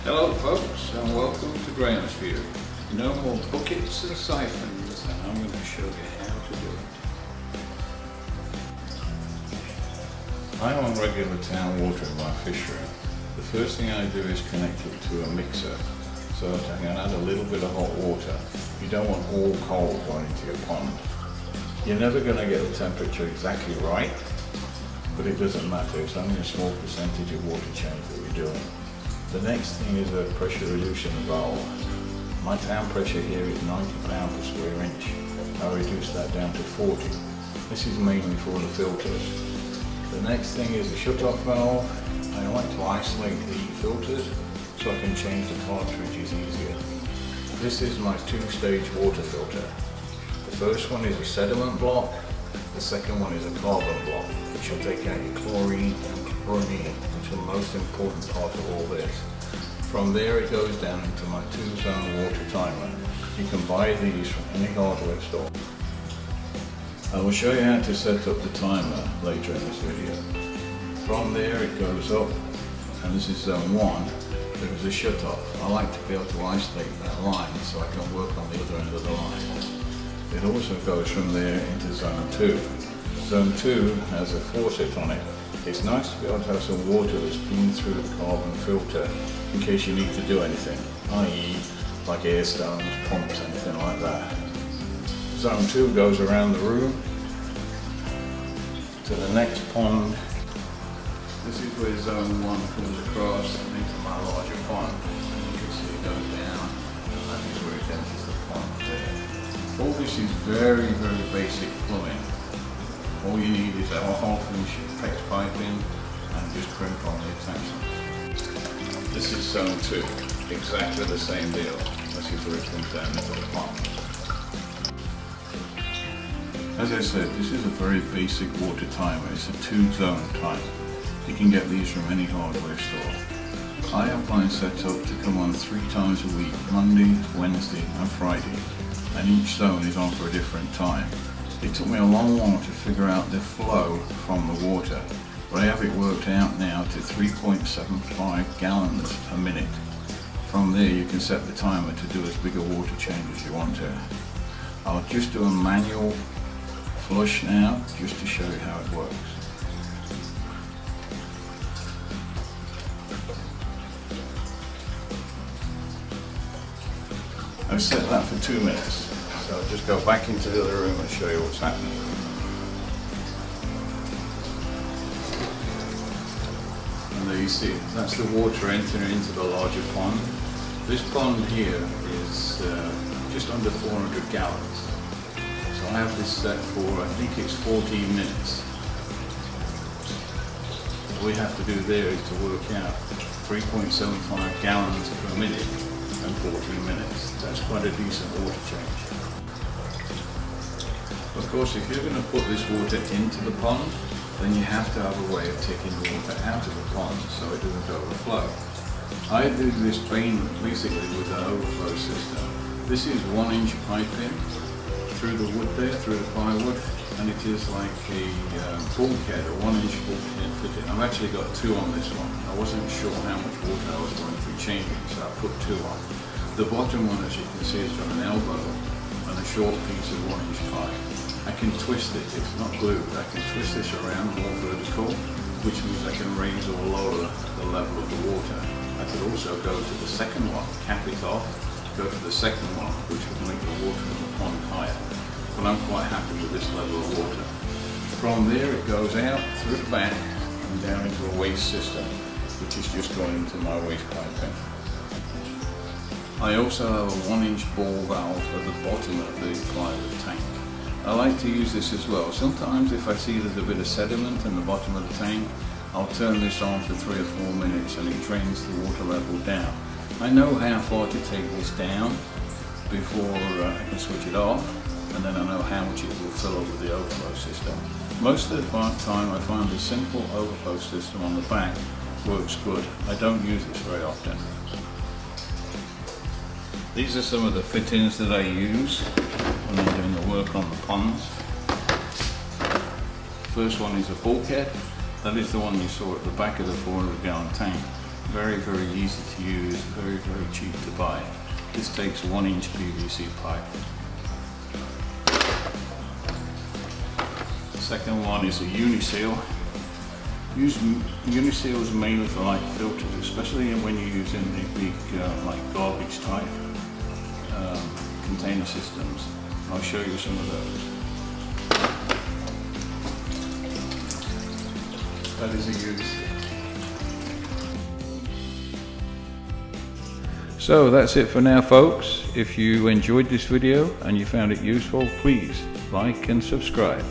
Hello folks, and welcome to Graham's View. No more buckets and syphons, and I'm going to show you how to do it. I'm on regular town water in my fish room. The first thing I do is connect it to a mixer so that I can add a little bit of hot water. You don't want all cold going into your pond. You're never going to get the temperature exactly right, but it doesn't matter. It's only a small percentage of water change that we're doing. The next thing is a pressure reducing valve. My town pressure here is 90 pounds per square inch. I reduced that down to 40. This is mainly for the filters. The next thing is a shut-off valve. I like to isolate the filters so I can change the cartridges easier. This is my two-stage water filter. The first one is a sediment block. The second one is a carbon block, which will take out your chlorine and bromine, which are the most important part of all this. From there it goes down into my 2-zone water timer. You can buy these from any hardware store. I will show you how to set up the timer later in this video. From there it goes up, and this is zone 1. There is a shut-off. I like to be able to isolate that line so I can work on the other end of the line. It also goes from there into zone 2. Zone 2 has a faucet on it. It's nice to be able to have some water that's been through the carbon filter in case you need to do anything, i.e. like air stones, pumps, anything like that. Zone 2 goes around the room to the next pond. This is where zone 1 comes across and into my larger pond. You can see it goes down, and that is where it enters the pond there. All this is very, very basic plumbing. All you need is a half-inch PEX piping and just crimp on the attachment. This is zone 2, exactly the same deal. This is where it comes down into the pond. As I said, this is a very basic water timer. It's a 2-zone timer. You can get these from any hardware store. I have mine set up to come on 3 times a week, Monday, Wednesday and Friday, and each zone is on for a different time. It took me a long while to figure out the flow from the water, but I have it worked out now to 3.75 gallons a minute. From there you can set the timer to do as big a water change as you want to. I'll just do a manual flush now, just to show you how it works. I've set that for 2 minutes. So I'll just go back into the other room and show you what's happening. And there you see, that's the water entering into the larger pond. This pond here is just under 400 gallons. So I have this set for, I think it's 14 minutes. All we have to do there is to work out 3.75 gallons per minute and 14 minutes. That's quite a decent water change. Of course, if you're going to put this water into the pond, then you have to have a way of taking the water out of the pond so it doesn't overflow. I do this basically with an overflow system. This is 1-inch piping through the wood there, through the plywood, and it is like a bulkhead, a 1-inch bulkhead fitting. I've actually got 2 on this one. I wasn't sure how much water I was going to be changing, so I put 2 on. The bottom one, as you can see, has got an elbow and a short piece of 1-inch pipe. I can twist it, it's not glued, I can twist this around more vertical, which means I can raise or lower the level of the water. I could also go to the second one, cap it off, go to the second one, which would make the water in the pond higher. But I'm quite happy with this level of water. From there it goes out through the back and down into a waste system, which is just going into my waste piping. I also have a 1-inch ball valve at the bottom of the plywood tank. I like to use this as well. Sometimes if I see there's a bit of sediment in the bottom of the tank, I'll turn this on for 3 or 4 minutes and it drains the water level down. I know how far to take this down before I can switch it off, and then I know how much it will fill up with the overflow system. Most of the time I find the simple overflow system on the back works good. I don't use this very often. These are some of the fittings that I use when I'm doing the work on the ponds. First one is a bulkhead. That is the one you saw at the back of the 400-gallon tank. Very, very easy to use, very, very cheap to buy. This takes 1-inch PVC pipe. The second one is a uniseal. Use uniseals mainly for like filters, especially when you're using the big like garbage type container systems. I'll show you some of those. That is a uniseal. So that's it for now, folks. If you enjoyed this video and you found it useful, please like and subscribe.